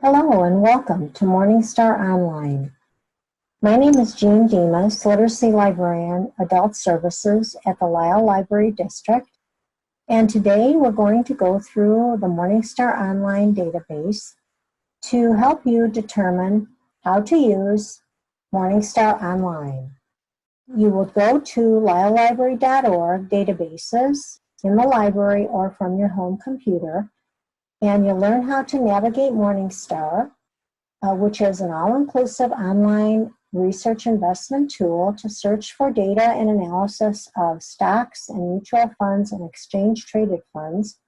Hello and welcome to Morningstar Online. My name is Jean Demas, Literacy Librarian, Adult Services at the Lisle Library District. And today we're going to go through the Morningstar Online database to help you determine how to use Morningstar Online. You will go to lislelibrary.org databases in the library or from your home computer, and you'll learn how to navigate Morningstar, which is an all-inclusive online research investment tool to search for data and analysis of stocks and mutual funds and exchange-traded funds.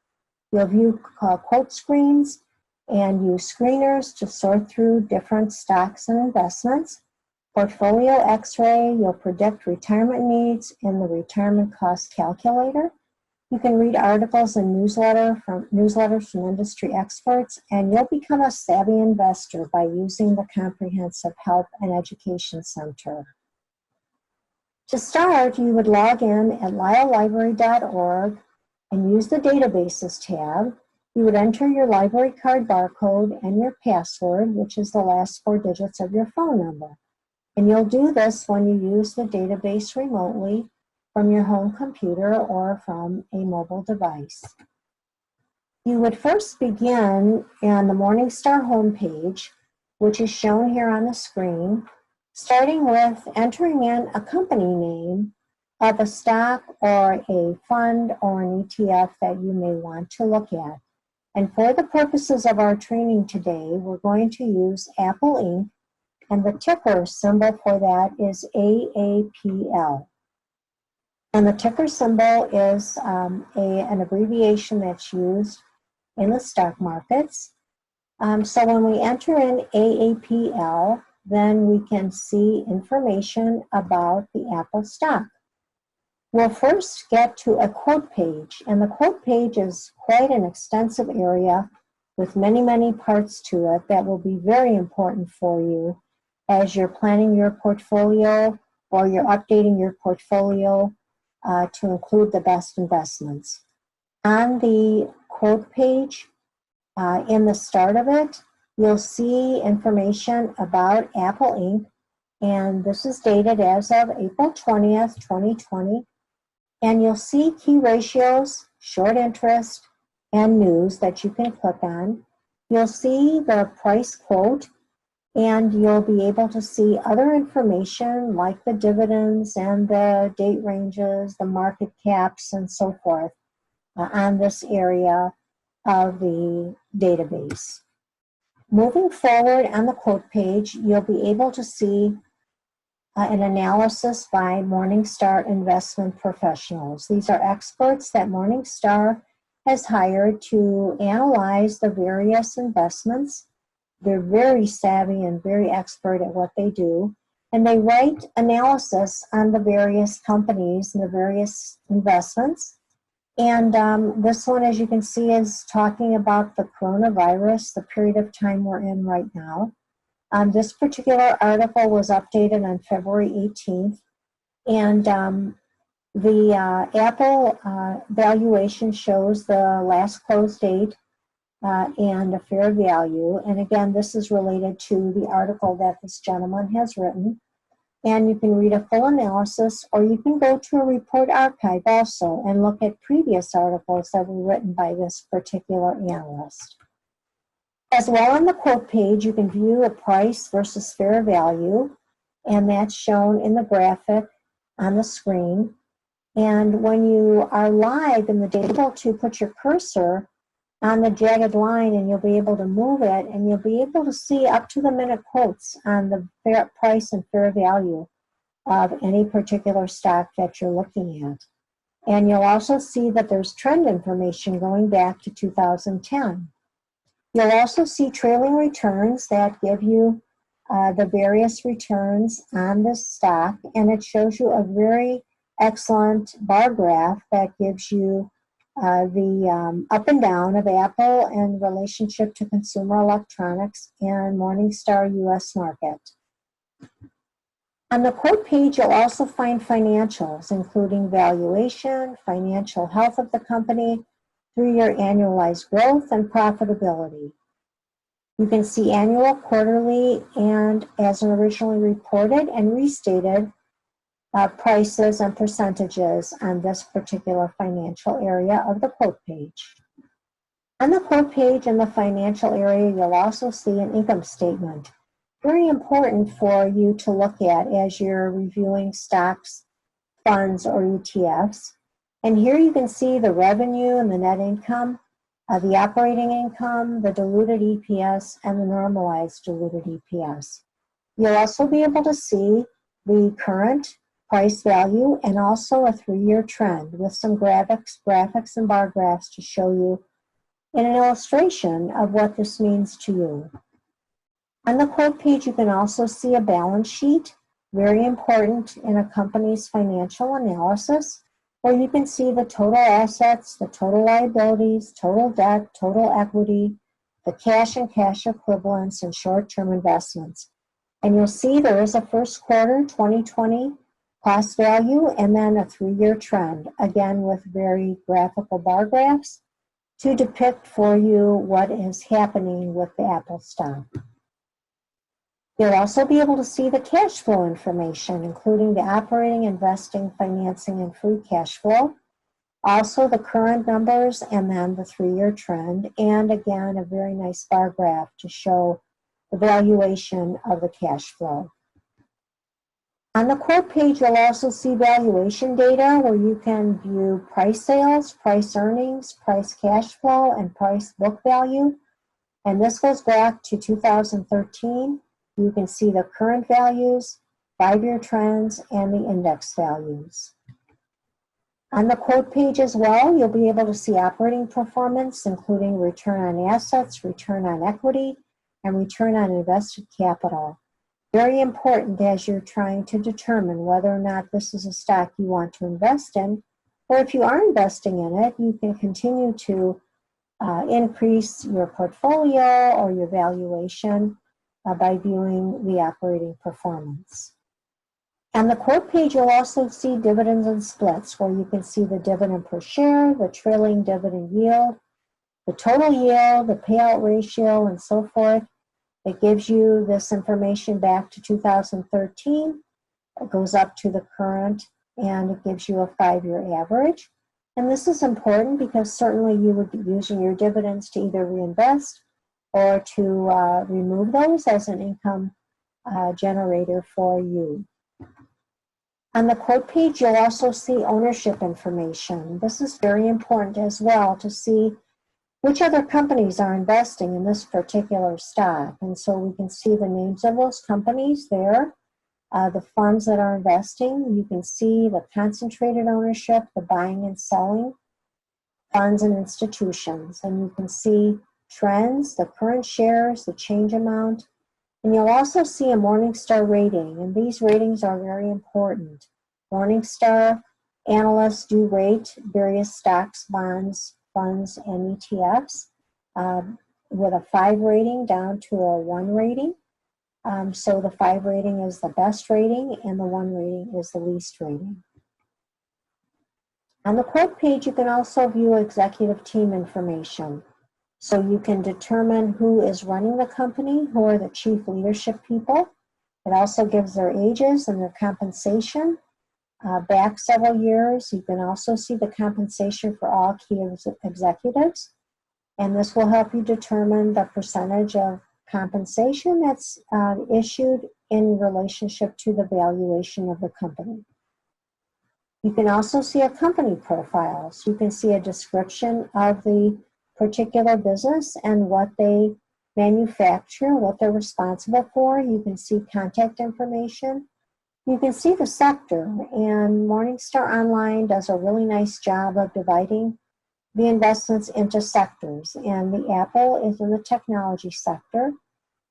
You'll view quote screens and use screeners to sort through different stocks and investments. Portfolio X-ray, you'll predict retirement needs in the retirement cost calculator. You can read articles and newsletters from industry experts, and you'll become a savvy investor by using the Comprehensive Help and Education Center. To start, you would log in at lislelibrary.org and use the Databases tab. You would enter your library card barcode and your password, which is the last 4 digits of your phone number. And you'll do this when you use the database remotely from your home computer or from a mobile device. You would first begin on the Morningstar homepage, which is shown here on the screen, starting with entering in a company name of a stock or a fund or an ETF that you may want to look at. And for the purposes of our training today, we're going to use Apple Inc., and the ticker symbol for that is AAPL. And the ticker symbol is an abbreviation that's used in the stock markets. So when we enter in AAPL, then we can see information about the Apple stock. We'll first get to a quote page, and the quote page is quite an extensive area with many, many parts to it that will be very important for you as you're planning your portfolio or you're updating your portfolio to include the best investments. On the quote page, in the start of it, you'll see information about Apple Inc., and this is dated as of April 20th, 2020. And you'll see key ratios, short interest, and news that you can click on. You'll see the price quote, and you'll be able to see other information like the dividends and the date ranges, the market caps, and so forth on this area of the database. Moving forward on the quote page, you'll be able to see an analysis by Morningstar investment professionals. These are experts that Morningstar has hired to analyze the various investments. They're very savvy and very expert at what they do, and they write analysis on the various companies and the various investments. And this one, as you can see, is talking about the coronavirus, the period of time we're in right now. This particular article was updated on February 18th, and the Apple valuation shows the last close date and a fair value. And again, this is related to the article that this gentleman has written. And you can read a full analysis, or you can go to a report archive also and look at previous articles that were written by this particular analyst. As well, on the quote page, you can view a price versus fair value, and that's shown in the graphic on the screen. And when you are live in the data, you're able to put your cursor on the jagged line, and you'll be able to move it, and you'll be able to see up to the minute quotes on the fair price and fair value of any particular stock that you're looking at. And you'll also see that there's trend information going back to 2010. You'll also see trailing returns that give you the various returns on this stock, and it shows you a very excellent bar graph that gives you the up and down of Apple in relationship to consumer electronics and Morningstar US market. On the quote page, you'll also find financials, including valuation, financial health of the company, 3-year annualized growth, and profitability. You can see annual, quarterly, and as originally reported and restated prices and percentages on this particular financial area of the quote page. On the quote page in the financial area, you'll also see an income statement. Very important for you to look at as you're reviewing stocks, funds, or ETFs. And here you can see the revenue and the net income, the operating income, the diluted EPS, and the normalized diluted EPS. You'll also be able to see the current price value and also a 3-year trend with some graphics and bar graphs to show you in an illustration of what this means to you. On the quote page, you can also see a balance sheet, very important in a company's financial analysis, where you can see the total assets, the total liabilities, total debt, total equity, the cash and cash equivalents, and short-term investments. And you'll see there is a first quarter 2020 cost value and then a 3-year trend, again with very graphical bar graphs to depict for you what is happening with the Apple stock. You'll also be able to see the cash flow information, including the operating, investing, financing, and free cash flow. Also the current numbers and then the 3-year trend, and again a very nice bar graph to show the valuation of the cash flow. On the quote page, you'll also see valuation data where you can view price sales, price earnings, price cash flow, and price book value. And this goes back to 2013. You can see the current values, 5-year trends, and the index values. On the quote page as well, you'll be able to see operating performance, including return on assets, return on equity, and return on invested capital. Very important as you're trying to determine whether or not this is a stock you want to invest in, or if you are investing in it, you can continue to increase your portfolio or your valuation by viewing the operating performance. On the quote page, you'll also see dividends and splits, where you can see the dividend per share, the trailing dividend yield, the total yield, the payout ratio, and so forth. It gives you this information back to 2013. It goes up to the current, and it gives you a 5-year average. And this is important because certainly you would be using your dividends to either reinvest or to remove those as an income generator for you. On the quote page, you'll also see ownership information. This is very important as well to see which other companies are investing in this particular stock. And so we can see the names of those companies there, the funds that are investing. You can see the concentrated ownership, the buying and selling, funds and institutions. And you can see trends, the current shares, the change amount. And you'll also see a Morningstar rating, and these ratings are very important. Morningstar analysts do rate various stocks, bonds, funds, and ETFs with a 5 rating down to a 1 rating. So the 5 rating is the best rating, and the 1 rating is the least rating. On the quote page, you can also view executive team information. So you can determine who is running the company, who are the chief leadership people. It also gives their ages and their compensation. Back several years, you can also see the compensation for all key executives. And this will help you determine the percentage of compensation that's issued in relationship to the valuation of the company. You can also see a company profile. So you can see a description of the particular business and what they manufacture, what they're responsible for. You can see contact information. You can see the sector, and Morningstar Online does a really nice job of dividing the investments into sectors, and the Apple is in the technology sector.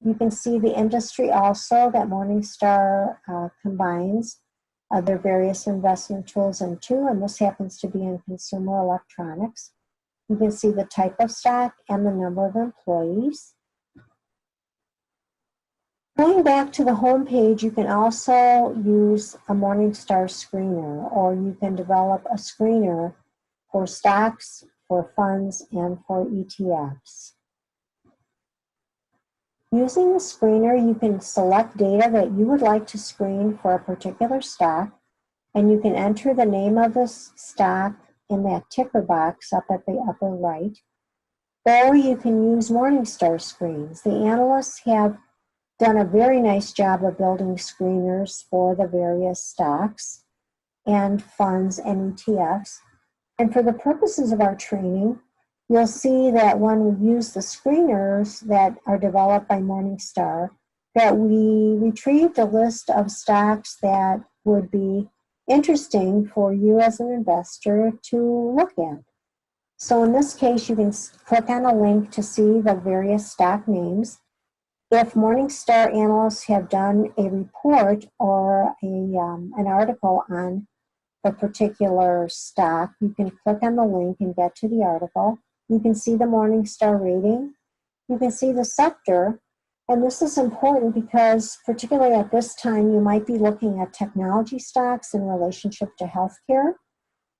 You can see the industry also that Morningstar combines their various investment tools into, and this happens to be in consumer electronics. You can see the type of stock and the number of employees. Going back to the home page, you can also use a Morningstar screener, or you can develop a screener for stocks, for funds, and for ETFs. Using the screener, you can select data that you would like to screen for a particular stock, and you can enter the name of the stock in that ticker box up at the upper right, or you can use Morningstar screens. The analysts have done a very nice job of building screeners for the various stocks and funds and ETFs. And for the purposes of our training, you'll see that when we use the screeners that are developed by Morningstar, that we retrieved a list of stocks that would be interesting for you as an investor to look at. So in this case, you can click on a link to see the various stock names. If Morningstar analysts have done a report or an article on a particular stock, you can click on the link and get to the article. You can see the Morningstar rating. You can see the sector. And this is important because particularly at this time, you might be looking at technology stocks in relationship to healthcare,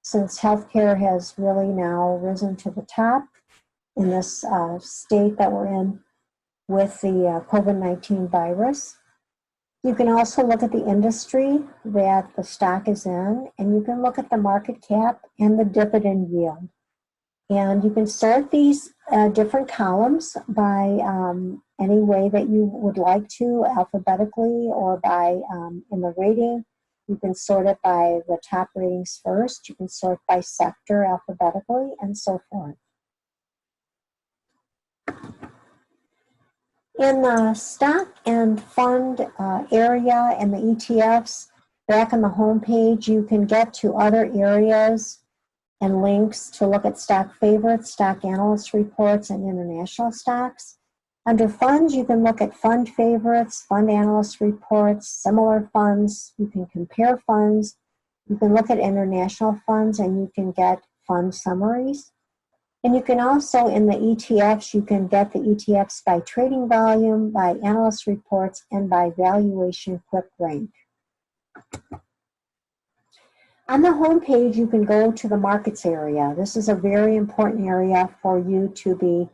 since healthcare has really now risen to the top in this state that we're in with the COVID-19 virus. You can also look at the industry that the stock is in, and you can look at the market cap and the dividend yield. And you can sort these different columns by any way that you would like to, alphabetically or by in the rating. You can sort it by the top ratings first. You can sort by sector alphabetically, and so forth. In the stock and fund area and the ETFs, back on the home page, you can get to other areas and links to look at stock favorites, stock analyst reports, and international stocks. Under funds, you can look at fund favorites, fund analyst reports, similar funds. You can compare funds. You can look at international funds, and you can get fund summaries. And you can also, in the ETFs, you can get the ETFs by trading volume, by analyst reports, and by valuation QUICKRANK. On the home page, you can go to the markets area. This is a very important area for you to be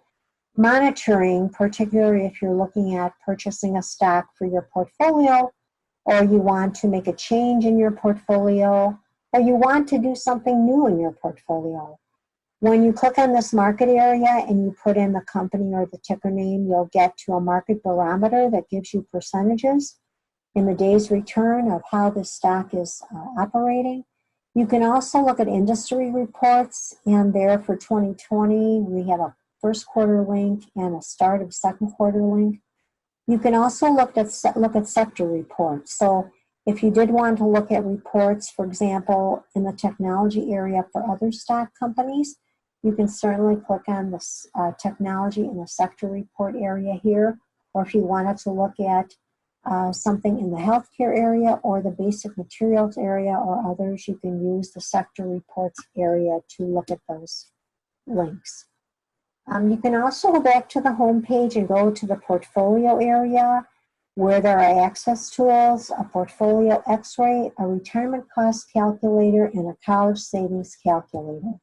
monitoring, particularly if you're looking at purchasing a stock for your portfolio, or you want to make a change in your portfolio, or you want to do something new in your portfolio. When you click on this market area and you put in the company or the ticker name, you'll get to a market barometer that gives you percentages in the day's return of how this stock is operating. You can also look at industry reports, and there for 2020, we have a first quarter link and a start of second quarter link. You can also look at sector reports. So if you did want to look at reports, for example, in the technology area for other stock companies, you can certainly click on the technology in the sector report area here. Or if you wanted to look at something in the healthcare area or the basic materials area or others, you can use the sector reports area to look at those links. You can also go back to the home page and go to the portfolio area where there are access tools, a portfolio x-ray, a retirement cost calculator, and a college savings calculator.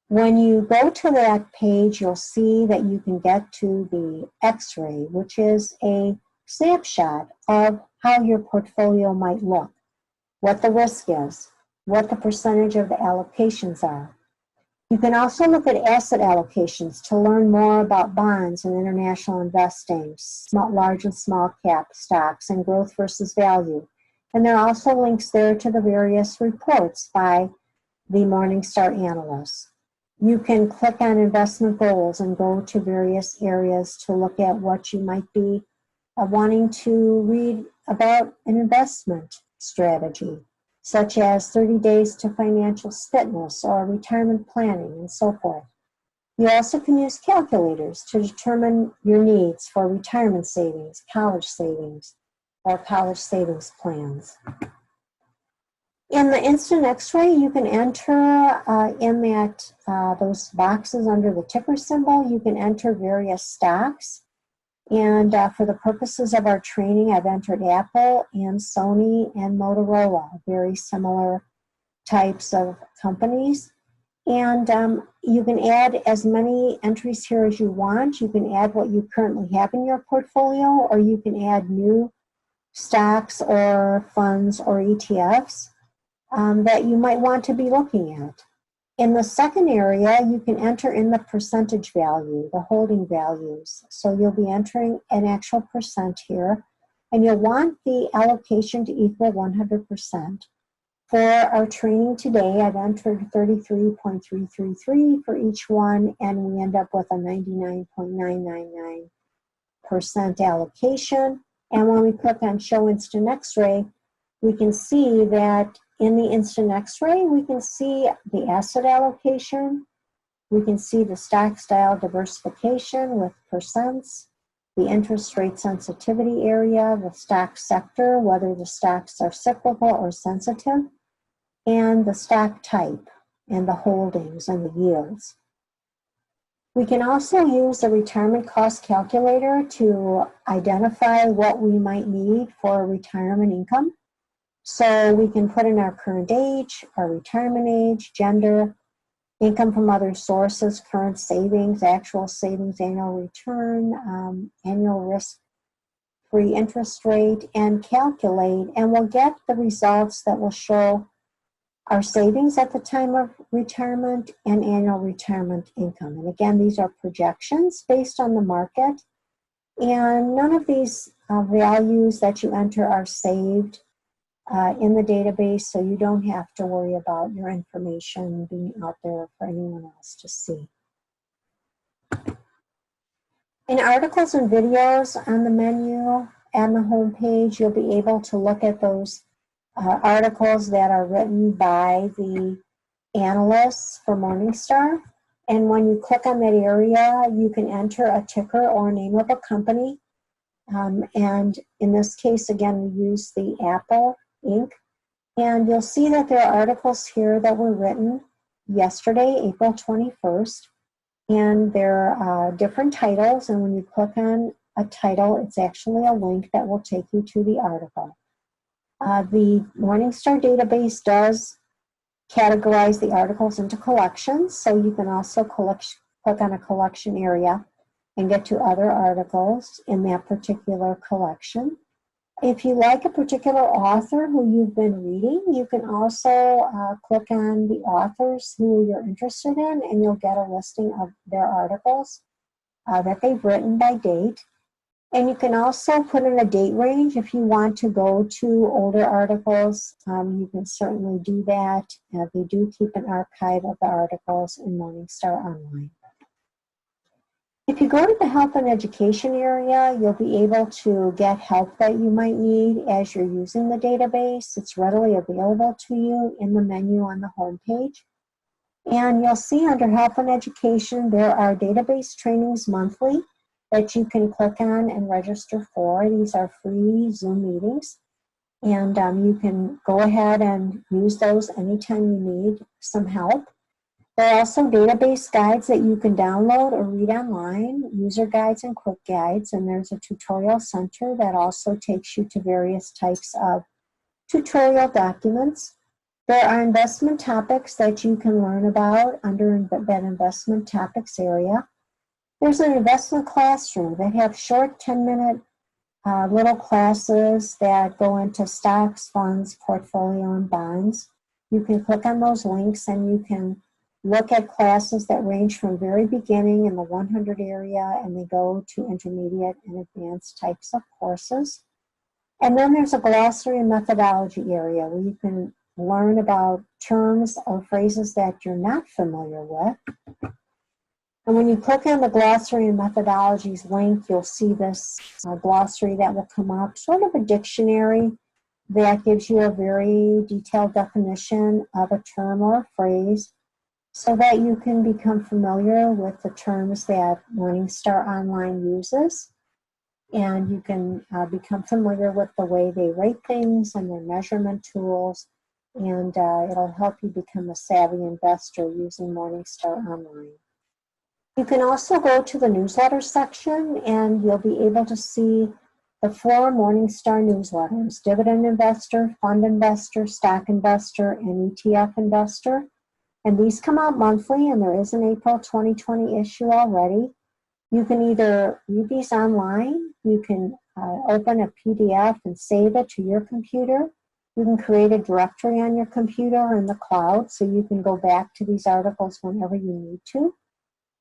When you go to that page, you'll see that you can get to the x-ray, which is a snapshot of how your portfolio might look, what the risk is, what the percentage of the allocations are. You can also look at asset allocations to learn more about bonds and international investing, large and small cap stocks, and growth versus value. And there are also links there to the various reports by the Morningstar analysts. You can click on investment goals and go to various areas to look at what you might be wanting to read about an investment strategy, such as 30 days to financial fitness or retirement planning and so forth. You also can use calculators to determine your needs for retirement savings, or college savings plans. In the instant x-ray, you can enter in that those boxes under the ticker symbol, you can enter various stocks. And for the purposes of our training, I've entered Apple and Sony and Motorola, very similar types of companies. And you can add as many entries here as you want. You can add what you currently have in your portfolio, or you can add new stocks or funds or ETFs that you might want to be looking at. In the second area, you can enter in the percentage value, the holding values. So you'll be entering an actual percent here, and you'll want the allocation to equal 100%. For our training today, I've entered 33.333 for each one, and we end up with a 99.999% allocation. And when we click on Show Instant X-Ray, we can see that in the Instant X-Ray, we can see the asset allocation, we can see the stock style diversification with percents, the interest rate sensitivity area, the stock sector, whether the stocks are cyclical or sensitive, and the stock type, and the holdings and the yields. We can also use the retirement cost calculator to identify what we might need for retirement income. So we can put in our current age, our retirement age, gender, income from other sources, current savings, actual savings, annual return, annual risk-free interest rate, and calculate, and we'll get the results that will show our savings at the time of retirement and annual retirement income. And again, these are projections based on the market, and none of these values that you enter are saved in the database, so you don't have to worry about your information being out there for anyone else to see. In articles and videos on the menu and the home page, you'll be able to look at those articles that are written by the analysts for Morningstar. And when you click on that area, you can enter a ticker or a name of a company. And in this case, again, we use the Apple Inc. And you'll see that there are articles here that were written yesterday, April 21st. And there are different titles. And when you click on a title, it's actually a link that will take you to the article. The Morningstar database does categorize the articles into collections, so you can also click on a collection area and get to other articles in that particular collection. If you like a particular author who you've been reading, you can also click on the authors who you're interested in, and you'll get a listing of their articles that they've written by date. And you can also put in a date range if you want to go to older articles. You can certainly do that. They do keep an archive of the articles in Morningstar Online. If you go to the Health and Education area, you'll be able to get help that you might need as you're using the database. It's readily available to you in the menu on the home page. And you'll see under Health and Education, there are database trainings monthly that you can click on and register for. These are free Zoom meetings, and you can go ahead and use those anytime you need some help. There are also database guides that you can download or read online, user guides and quick guides, and there's a tutorial center that also takes you to various types of tutorial documents. There are investment topics that you can learn about under that investment topics area. There's an investment classroom that have short 10-minute little classes that go into stocks, funds, portfolio, and bonds. You can click on those links and you can look at classes that range from very beginning in the 100 area, and they go to intermediate and advanced types of courses. And then there's a glossary and methodology area where you can learn about terms or phrases that you're not familiar with. And when you click on the glossary and methodologies link, you'll see this glossary that will come up, sort of a dictionary that gives you a very detailed definition of a term or a phrase so that you can become familiar with the terms that Morningstar Online uses. And you can become familiar with the way they rate things and their measurement tools. And it'll help you become a savvy investor using Morningstar Online. You can also go to the newsletter section and you'll be able to see the 4 Morningstar newsletters: Dividend Investor, Fund Investor, Stock Investor, and ETF Investor. And these come out monthly, and there is an April 2020 issue already. You can either read these online, you can open a PDF and save it to your computer. You can create a directory on your computer or in the cloud so you can go back to these articles whenever you need to.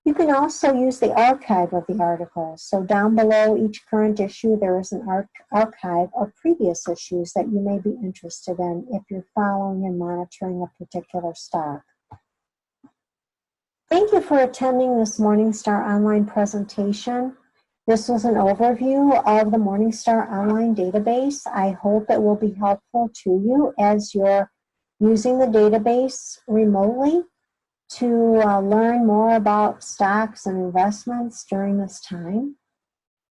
You can also use the archive of the articles. So down below each current issue, there is an archive of previous issues that you may be interested in if you're following and monitoring a particular stock. Thank you for attending this Morningstar Online presentation. This was an overview of the Morningstar Online database. I hope it will be helpful to you as you're using the database remotely to learn more about stocks and investments during this time.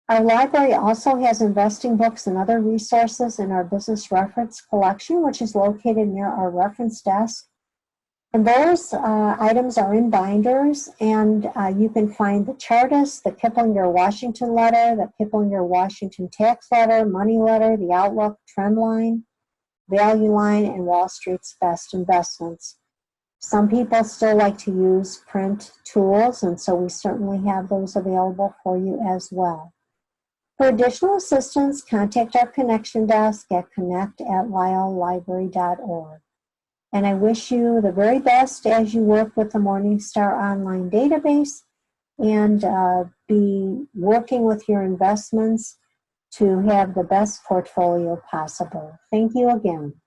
Our library also has investing books and other resources in our business reference collection, which is located near our reference desk. And those items are in binders, and you can find the Chartist, the Kiplinger-Washington letter, the Kiplinger-Washington tax letter, money letter, the Outlook trend line, value line, and Wall Street's best investments. Some people still like to use print tools, and so we certainly have those available for you as well. For additional assistance, contact our connection desk at connect@lyelllibrary.org. And I wish you the very best as you work with the Morningstar Online database and be working with your investments to have the best portfolio possible. Thank you again.